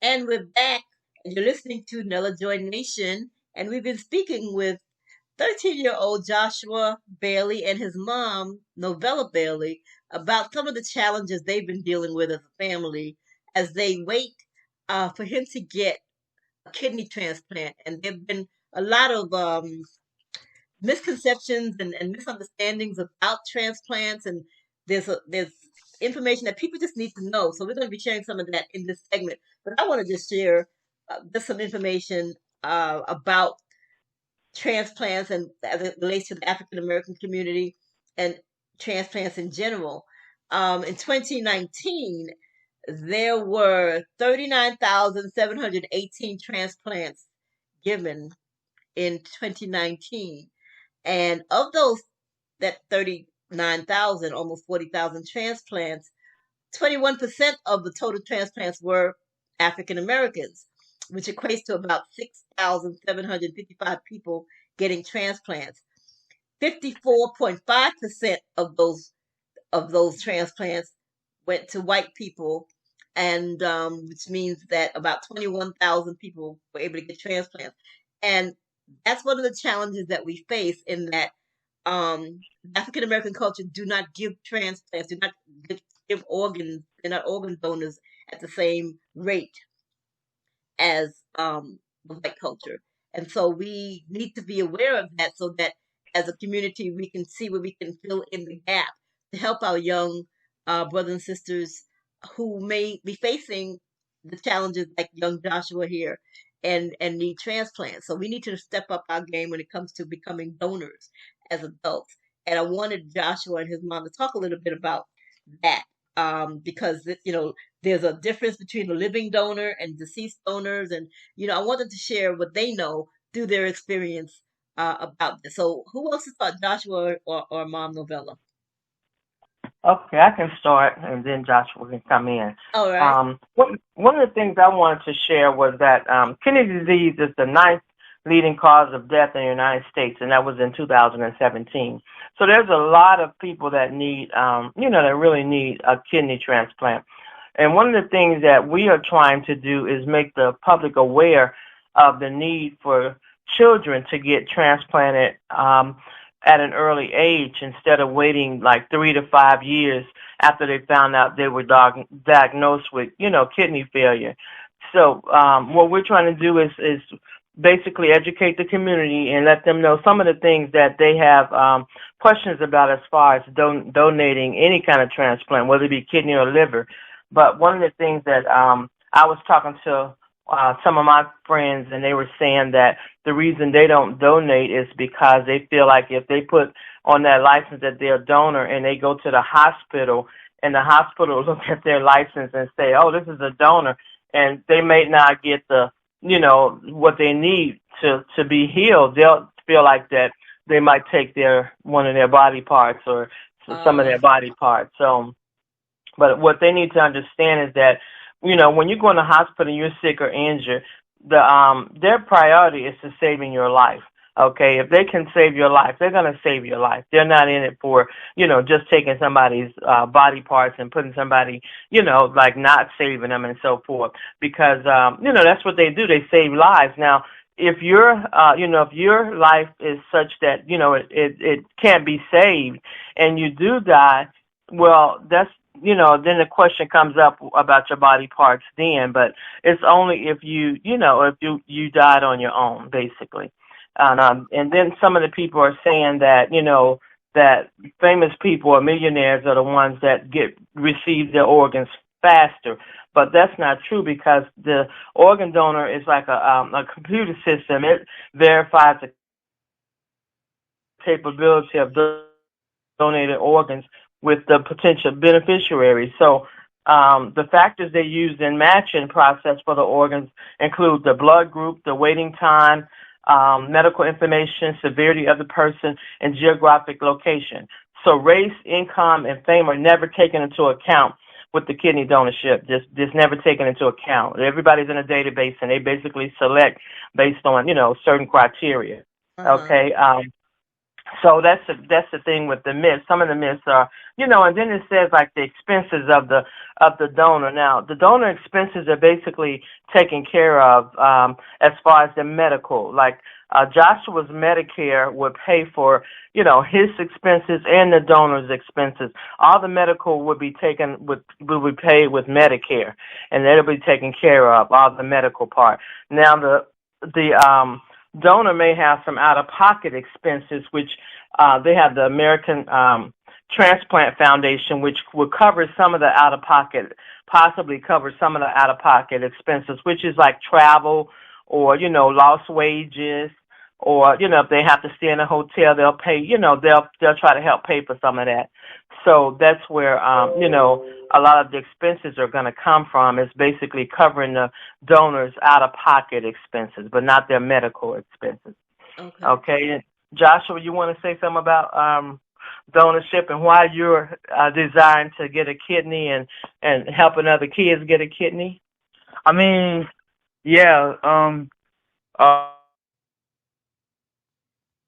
And we're back. And you're listening to Nella-Joi Nation. And we've been speaking with 13-year-old Joshua Bailey and his mom, Novella Bailey, about some of the challenges they've been dealing with as a family as they wait for him to get a kidney transplant. And there have been a lot of misconceptions and misunderstandings about transplants, and there's information that people just need to know. So we're going to be sharing some of that in this segment. But I want to just share just some information about transplants and as it relates to the African American community and transplants in general. In 2019, there were 39,718 transplants given in 2019. And of those, that 39,000, almost 40,000 transplants, 21% of the total transplants were African Americans, which equates to about 6,755 people getting transplants. 54.5% of those transplants went to white people, and which means that about 21,000 people were able to get transplants. And that's one of the challenges that we face in that African American culture do not give transplants, do not give organs, they're not organ donors at the same rate as the white culture. And so we need to be aware of that so that as a community we can see where we can fill in the gap to help our young brothers and sisters who may be facing the challenges like young Joshua here and need transplants. So we need to step up our game when it comes to becoming donors as adults. And I wanted Joshua and his mom to talk a little bit about that because there's a difference between a living donor and deceased donors, and I wanted to share what they know through their experience about this. So who else to start, Joshua or Mom Novella? Okay, I can start, and then Joshua can come in. All right. One of the things I wanted to share was that kidney disease is the ninth leading cause of death in the United States, and that was in 2017. So there's a lot of people that need, that really need a kidney transplant. And one of the things that we are trying to do is make the public aware of the need for children to get transplanted at an early age instead of waiting like 3 to 5 years after they found out they were diagnosed with, kidney failure. So what we're trying to do is basically educate the community and let them know some of the things that they have questions about as far as donating any kind of transplant, whether it be kidney or liver. But one of the things that I was talking to some of my friends, and they were saying that the reason they don't donate is because they feel like if they put on that license that they're a donor and they go to the hospital and the hospital look at their license and say, oh, this is a donor, and they may not get the, what they need to be healed, they'll feel like that they might take one of their body parts or some of their body parts. So, but what they need to understand is that, when you go in the hospital and you're sick or injured, their priority is to saving your life. Okay, if they can save your life, they're going to save your life. They're not in it for, just taking somebody's body parts and putting somebody, like not saving them and so forth. Because, that's what they do. They save lives. Now, if if your life is such that, it can't be saved and you do die, well, that's, then the question comes up about your body parts then, but it's only if you died on your own, basically. And then some of the people are saying that, that famous people or millionaires are the ones that receive their organs faster. But that's not true because the organ donor is like a computer system. It verifies the capability of donated organs with the potential beneficiaries. So the factors they use in matching process for the organs include the blood group, the waiting time, medical information, severity of the person, and geographic location. So race, income, and fame are never taken into account with the kidney donorship. Just never taken into account. Everybody's in a database, and they basically select based on, certain criteria. Uh-huh. Okay. So that's the thing with the myths. Some of the myths are, and then it says like the expenses of the donor. Now, the donor expenses are basically taken care of as far as the medical. Like Joshua's Medicare would pay for, his expenses and the donor's expenses. All the medical would be will be paid with Medicare, and that'll be taken care of. All the medical part. Now the donor may have some out-of-pocket expenses, which they have the American Transplant Foundation, which will cover some of the out-of-pocket, possibly cover some of the out-of-pocket expenses, which is like travel or, lost wages or, if they have to stay in a hotel, they'll pay, they'll try to help pay for some of that. So that's where, a lot of the expenses are going to come from. Is basically covering the donors' out-of-pocket expenses, but not their medical expenses. Okay. Okay. Joshua, you want to say something about donorship and why you're desiring to get a kidney and helping other kids get a kidney? I mean, yeah. Uh,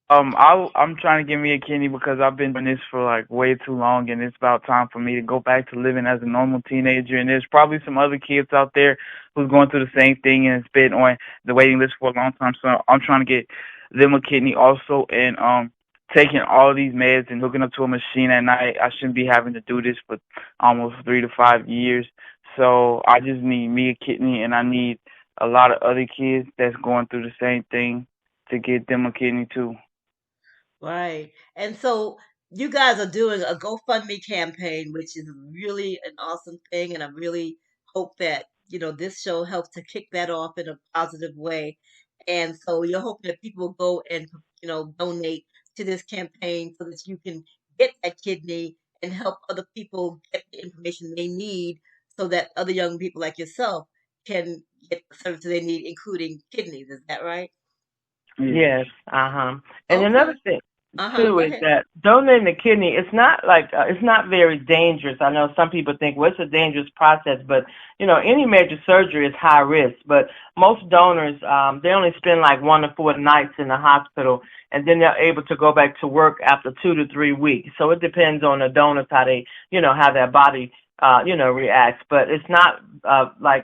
I'm trying to get me a kidney because I've been doing this for like way too long, and it's about time for me to go back to living as a normal teenager. And there's probably some other kids out there who's going through the same thing and has been on the waiting list for a long time. So I'm trying to get them a kidney also, and taking all these meds and hooking up to a machine at night. I shouldn't be having to do this for almost 3 to 5 years. So I just need me a kidney, and I need a lot of other kids that's going through the same thing to get them a kidney too. Right. And so you guys are doing a GoFundMe campaign, which is really an awesome thing. And I really hope that, this show helps to kick that off in a positive way. And so you're hoping that people go and, donate to this campaign so that you can get that kidney and help other people get the information they need so that other young people like yourself can get the services they need, including kidneys. Is that right? Yeah. Yes. Uh-huh. And Okay. another thing Uh-huh. too Go is ahead. that donating a kidney, it's not like it's not very dangerous. I know some people think, well, it's a dangerous process, but any major surgery is high risk. But most donors, they only spend like 1 to 4 nights in the hospital, and then they're able to go back to work after 2 to 3 weeks. So it depends on the donors how they, how their body, reacts. But it's not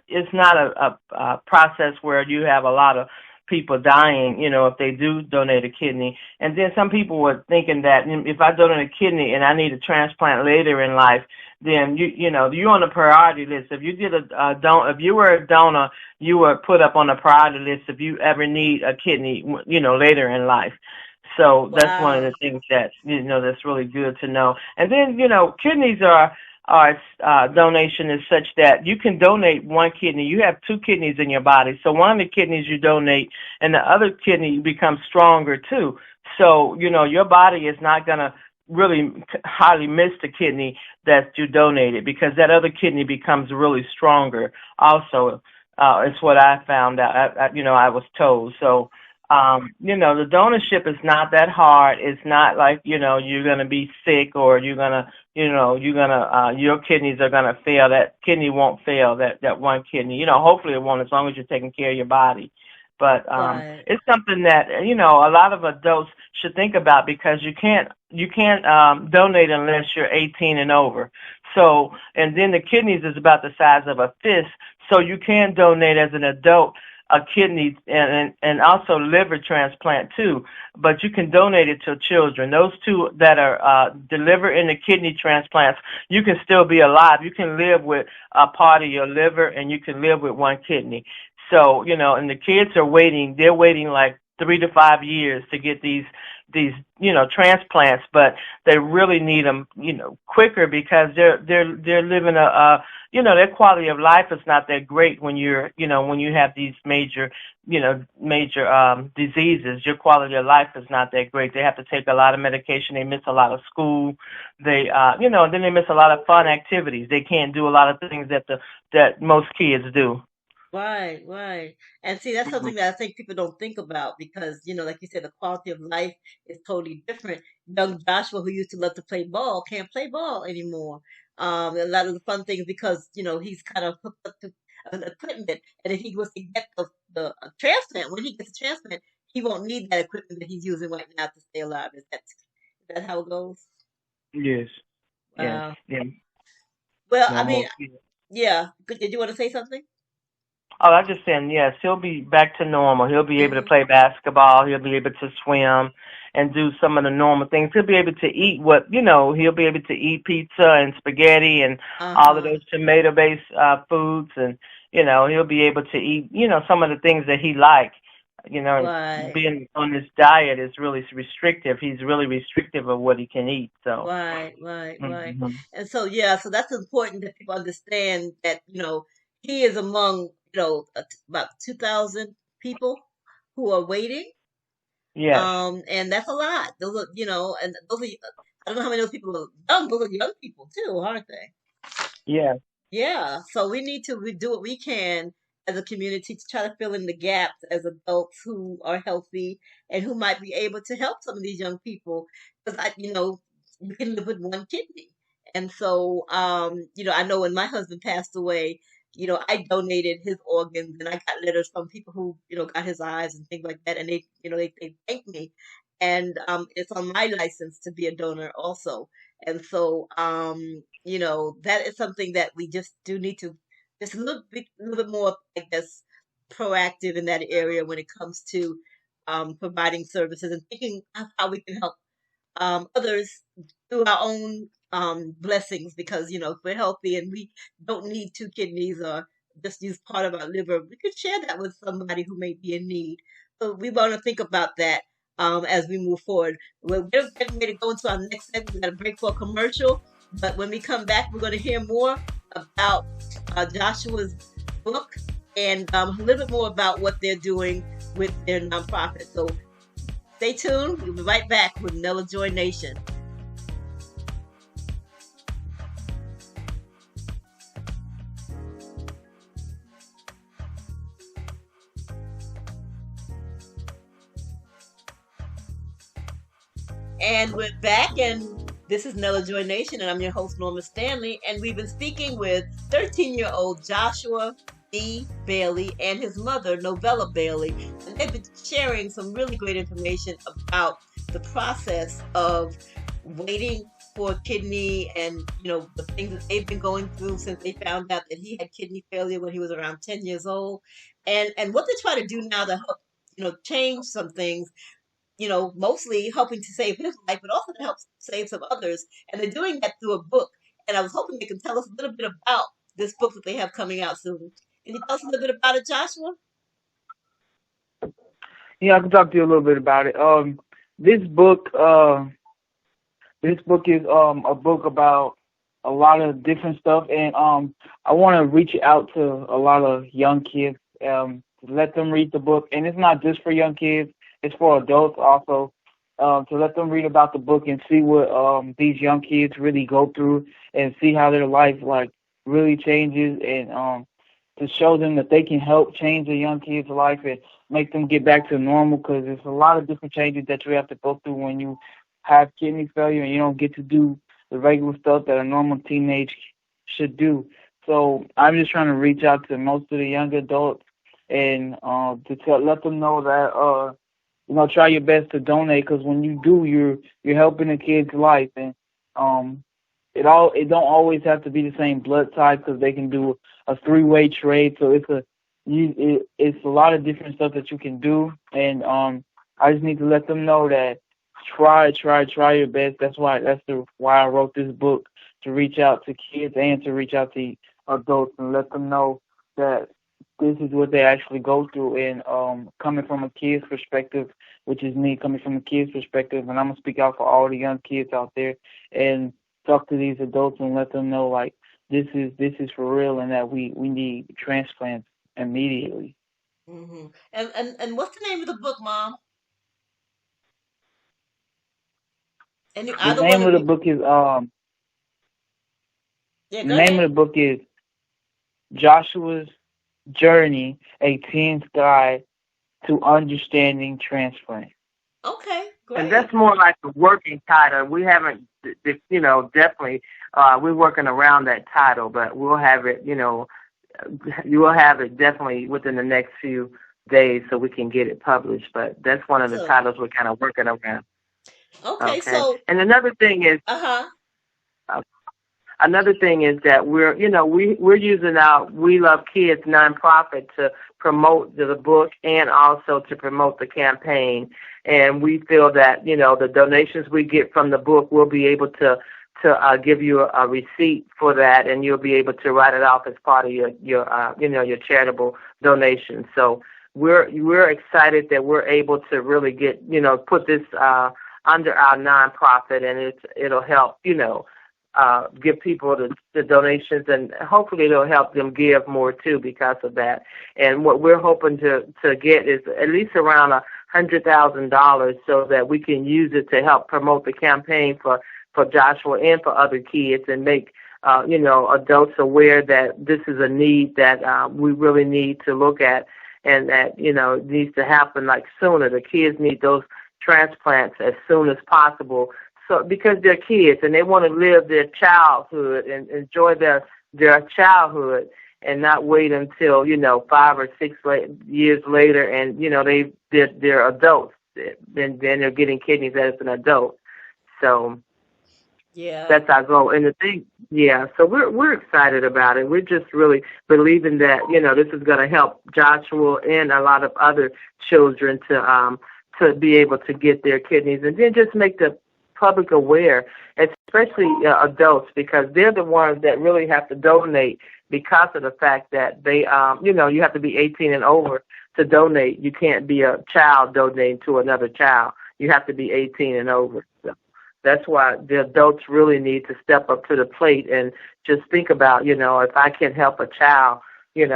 it's not a process where you have a lot of people dying, if they do donate a kidney. And then some people were thinking that if I donate a kidney and I need a transplant later in life, then you're on the priority list. If you did if you were a donor, you were put up on the priority list if you ever need a kidney, later in life. So that's one of Wow. the things that that's really good to know. And then kidneys donation is such that you can donate one kidney. You have two kidneys in your body, so one of the kidneys you donate, and the other kidney becomes stronger too. So your body is not gonna really hardly miss the kidney that you donated because that other kidney becomes really stronger. Also, it's what I found out. I was told. So the donorship is not that hard. It's not like, you're gonna be sick or your kidneys are gonna fail. That kidney won't fail, that one kidney. Hopefully it won't as long as you're taking care of your body. But Right. it's something that, a lot of adults should think about because you can't donate unless you're 18 and over. So, and then the kidneys is about the size of a fist, so you can donate as an adult a kidney and also liver transplant too, but you can donate it to children. Those two that are the liver and the kidney transplants, you can still be alive. You can live with a part of your liver and you can live with one kidney. So, and the kids are waiting. They're waiting like 3 to 5 years to get these transplants, but they really need them quicker because they're living their quality of life is not that great when when you have these major diseases. Your quality of life is not that great. They have to take a lot of medication. They miss a lot of school. They then they miss a lot of fun activities. They can't do a lot of things that most kids do. Right, right. And see, that's Mhm. something that I think people don't think about because, like you said, the quality of life is totally different. Young Joshua, who used to love to play ball, can't play ball anymore. A lot of the fun things because, he's kind of hooked up to an equipment. And if he was to get the transplant, when he gets a transplant, he won't need that equipment that he's using right now to stay alive. Is that Is that how it goes? Yes. Yes. Wow. Yeah. Well, I mean, Normal. yeah. Did you want to say something? Oh, I just saying, yes, he'll be back to normal. He'll be able to Mm-hmm. play basketball. He'll be able to swim and do some of the normal things. He'll be able to eat he'll be able to eat pizza and spaghetti and all of Uh-huh. those tomato-based foods. And, he'll be able to eat, some of the things that he likes. Right. Being on this diet is really restrictive. He's really restrictive of what he can eat. So, Right, right, right. hmm And so, yeah, so that's important that people understand that, he is among, about 2,000 people who are waiting. yes, And that's a lot. Those are, and those are, I don't know how many of those people are young. Those are young people too, aren't they? yes, Yeah, so we need to do what we can as a community to try to fill in the gaps as adults who are healthy and who might be able to help some of these young people. Because you can live with one kidney, and so I know when my husband passed away, I donated his organs, and I got letters from people who got his eyes and things like that, and they thanked me, and it's on my license to be a donor also. And so, that is something that we just do need to just a little bit more, I guess, proactive in that area when it comes to providing services and thinking of how we can help others through our own blessings. Because, if we're healthy and we don't need two kidneys or just use part of our liver, we could share that with somebody who may be in need. So we want to think about that as we move forward. We're getting ready to go into our next segment. We're going to break for a commercial. But when we come back, we're going to hear more about Joshua's book and a little bit more about what they're doing with their nonprofit. So stay tuned. We'll be right back with Nella-Joi Nation. And we're back, and this is Nella-Joi Nation, and I'm your host, Norma Stanley, and we've been speaking with 13-year-old Joshua B. Bailey and his mother, Novella Bailey, and they've been sharing some really great information about the process of waiting for a kidney and, the things that they've been going through since they found out that he had kidney failure when he was around 10 years old, and what they try to do now to help, change some things, mostly hoping to save his life, but also to help save some others. And they're doing that through a book. And I was hoping they can tell us a little bit about this book that they have coming out soon. Can you tell us a little bit about it, Joshua? Yeah, I can talk to you a little bit about it. This book, this book is a book about a lot of different stuff, and I want to reach out to a lot of young kids, to let them read the book. And it's not just for young kids; it's for adults also. To let them read about the book and see what these young kids really go through, and see how their life really changes, and to show them that they can help change a young kid's life and make them get back to normal. Because there's a lot of different changes that you have to go through when you have kidney failure and you don't get to do the regular stuff that a normal teenage should do. So I'm just trying to reach out to most of the young adults and let them know that try your best to donate, because when you do, you're helping a kid's life. And it don't always have to be the same blood type, because they can do a three-way trade. So it's a lot of different stuff that you can do. And I just need to let them know that try your best. That's why I wrote this book, to reach out to kids and to reach out to adults and let them know that this is what they actually go through. And coming from a kid's perspective, which is me coming from a kid's perspective, and I'm gonna speak out for all the young kids out there and talk to these adults and let them know this is for real, and that we need transplants immediately. Mm-hmm. And what's the name of the book, Mom? And The either one name of of the you? book is Yeah, the go name ahead. of the book is Joshua's Journey: A Teen's Guide to Understanding Transplant. Okay, and great. that's more like a working title. We haven't, definitely, we're working around that title, but we'll have it, you will have it definitely within the next few days so we can get it published. But that's one of the Awesome. titles we're kind of working around. Okay, Okay. so And another thing is, uh-huh. uh, that we're using our We Love Kids nonprofit to promote the book and also to promote the campaign. And we feel that the donations we get from the book, we'll be able to give you a receipt for that, and you'll be able to write it off as part of your charitable donation. So we're excited that we're able to really get put this under our nonprofit, and it'll help give people the donations, and hopefully it'll help them give more too because of that. And what we're hoping to get is at least around $100,000 so that we can use it to help promote the campaign for Joshua and for other kids, and make adults aware that this is a need that we really need to look at, and that it needs to happen like sooner. The kids need those transplants as soon as possible. So because they're kids and they want to live their childhood and enjoy their childhood, and not wait until 5 or 6 years later, and they're adults. Then they're getting kidneys as an adult. So Yeah. that's our goal. And the thing, yeah. So we're excited about it. We're just really believing that this is going to help Joshua and a lot of other children to be able to get their kidneys, and then just make the public aware, especially adults, because they're the ones that really have to donate, because of the fact that they, you have to be 18 and over to donate. You can't be a child donating to another child. You have to be 18 and over. So that's why the adults really need to step up to the plate and just think about, if I can help a child, and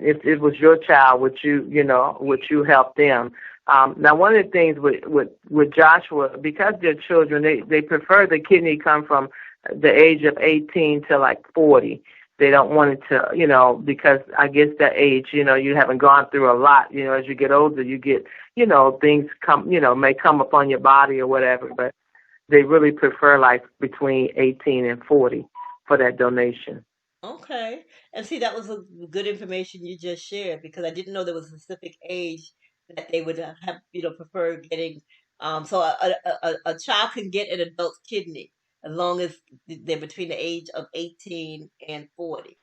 if it was your child, would you help them? Now, one of the things with Joshua, because they're children, they prefer the kidney come from the age of 18 to like 40. They don't want it to, because I guess that age, you haven't gone through a lot. As you get older, you get, things come, may come upon your body or whatever. But they really prefer like between 18 and 40 for that donation. Okay. And see, that was a good information you just shared, because I didn't know there was a specific age that they would have, prefer getting. So a child can get an adult kidney as long as they're between the age of 18 and 40.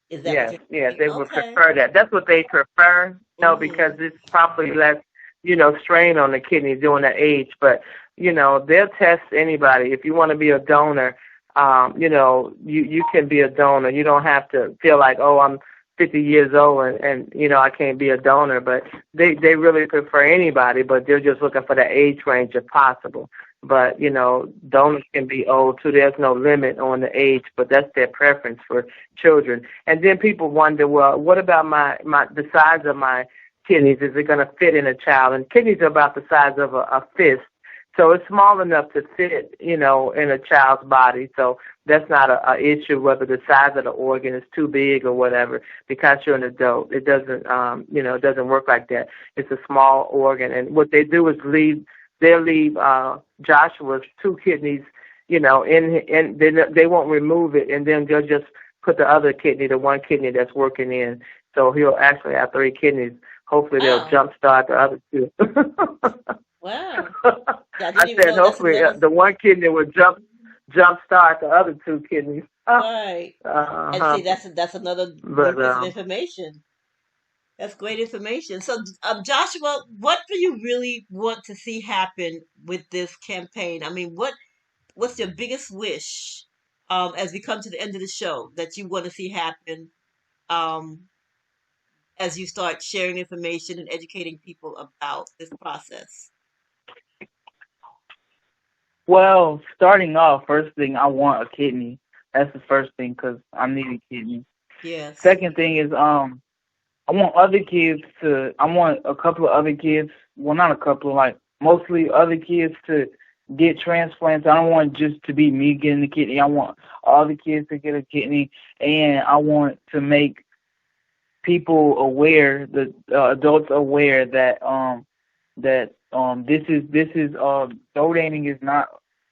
Is that what Yes, you're yes, saying? they would Okay. prefer that. That's what they prefer, because Mm-hmm. it's probably less, strain on the kidney during that age. But, they'll test anybody. If you want to be a donor, you can be a donor. You don't have to feel like, oh, I'm 50 years old and I can't be a donor. But they really prefer anybody, but they're just looking for the age range if possible. But, donors can be old too. There's no limit on the age, but that's their preference for children. And then people wonder, well, what about the size of my kidneys? Is it going to fit in a child? And kidneys are about the size of a fist. So it's small enough to fit, in a child's body. So that's not a issue whether the size of the organ is too big or whatever, because you're an adult. It doesn't, it doesn't work like that. It's a small organ. And what they do is they'll leave Joshua's 2 kidneys, and they won't remove it, and then they'll just put the other kidney, the 1 kidney that's working in. So he'll actually have 3 kidneys. Hopefully they'll Wow. jumpstart the other 2. Wow. Yeah, I I didn't even said know that's hopefully another. the 1 kidney would jumpstart the other 2 kidneys. Right. And Uh-huh. see, that's another But good piece of information. That's great information. So, Joshua, what do you really want to see happen with this campaign? I mean, what's your biggest wish, as we come to the end of the show, that you want to see happen, um, as you start sharing information and educating people about this process? Well, starting off, first thing, I want a kidney. That's the first thing, because I need a kidney. Yes. Second thing is, I want other kids I want a couple of other kids, well, not a couple, like mostly other kids to get transplants. I don't want just to be me getting the kidney. I want all the kids to get a kidney, and I want to make people aware, the adults aware that this is donating is not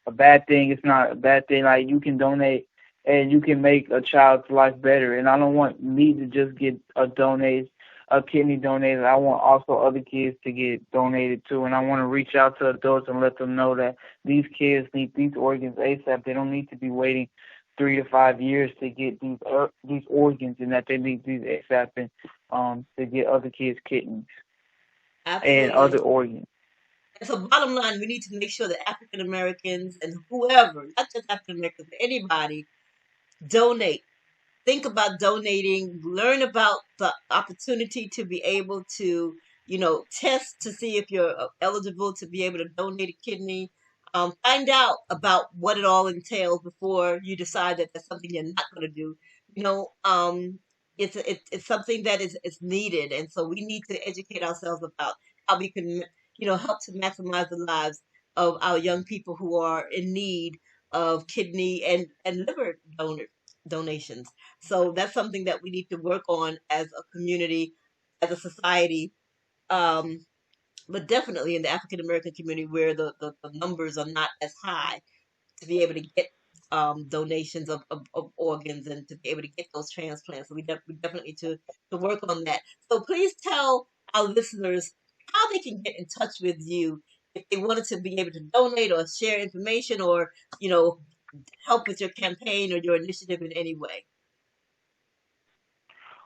a bad thing. It's not a bad thing. Like, you can donate and you can make a child's life better. And I don't want me to just get a donate a kidney donated, I want also other kids to get donated too. And I want to reach out to adults and let them know that these kids need these organs ASAP. They don't need to be waiting 3 to 5 years to get these organs, and that they need these ASAP and to get other kids kidneys. Absolutely. And other organs. And so bottom line, we need to make sure that African Americans and whoever, not just African Americans, but anybody, donate. Think about donating. Learn about the opportunity to be able to, test to see if you're eligible to be able to donate a kidney. Find out about what it all entails before you decide that that's something you're not going to do. It's something that is needed, and so we need to educate ourselves about how we can, help to maximize the lives of our young people who are in need of kidney and liver donations. So that's something that we need to work on as a community, as a society, but definitely in the African American community where the numbers are not as high to be able to get donations of organs and to be able to get those transplants. So we definitely to work on that. So please tell our listeners how they can get in touch with you if they wanted to be able to donate or share information or, help with your campaign or your initiative in any way.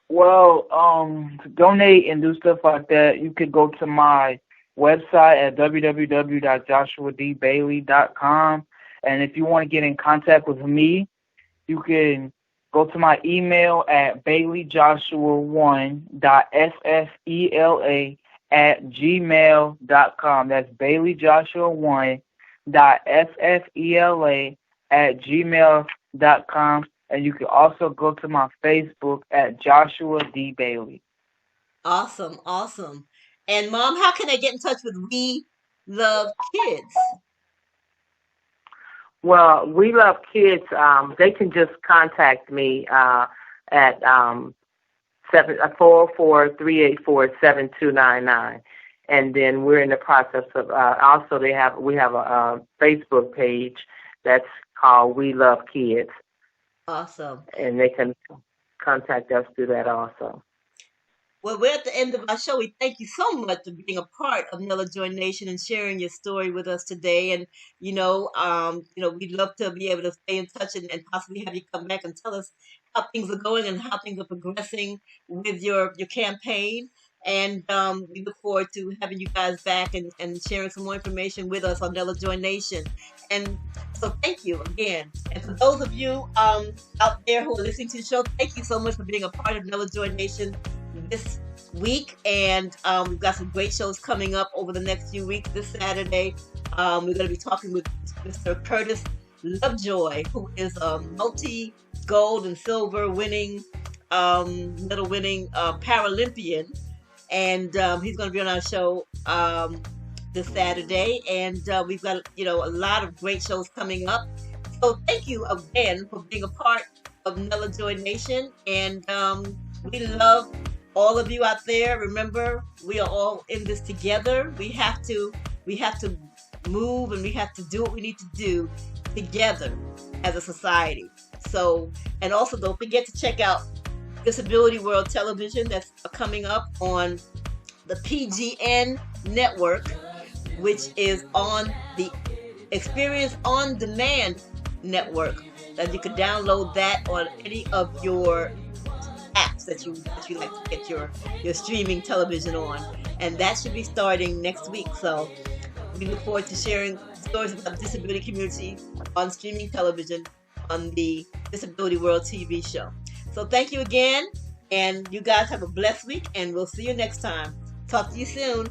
Well, to donate and do stuff like that, you could go to my website at www.joshuadbailey.com. And if you want to get in contact with me, you can go to my email at baileyjoshua1.ffela@gmail.com. That's baileyjoshua1.ffela@gmail.com. And you can also go to my Facebook at Joshua D. Bailey. Awesome, awesome. And Mom, how can I get in touch with We Love Kids? Well, We Love Kids, they can just contact me at 404-384-7299. And then we're in the process of, also we have a Facebook page that's called We Love Kids. Awesome. And they can contact us through that also. Well, we're at the end of our show. We thank you so much for being a part of Nella-Joi Nation and sharing your story with us today. And, we'd love to be able to stay in touch and possibly have you come back and tell us how things are going and how things are progressing with your campaign. And we look forward to having you guys back and sharing some more information with us on Nella-Joi Nation. And so thank you again. And for those of you out there who are listening to the show, thank you so much for being a part of Nella-Joi Nation this week. And we've got some great shows coming up over the next few weeks. This Saturday, we're going to be talking with Mr. Curtis Lovejoy, who is a multi-gold and silver winning, medal winning Paralympian. And he's going to be on our show this Saturday. And we've got, a lot of great shows coming up. So thank you again for being a part of Nella-Joi Nation. And we love all of you out there. Remember, we are all in this together. We have to move and we have to do what we need to do together as a society. So, and also don't forget to check out Disability World Television that's coming up on the PGN network, which is on the Experience on Demand network. That you can download that on any of your apps that you like to get your streaming television on, and that should be starting next week. So we look forward to sharing stories about the disability community on streaming television on the Disability World TV show. So thank you again, and you guys have a blessed week, and we'll see you next time. Talk to you soon.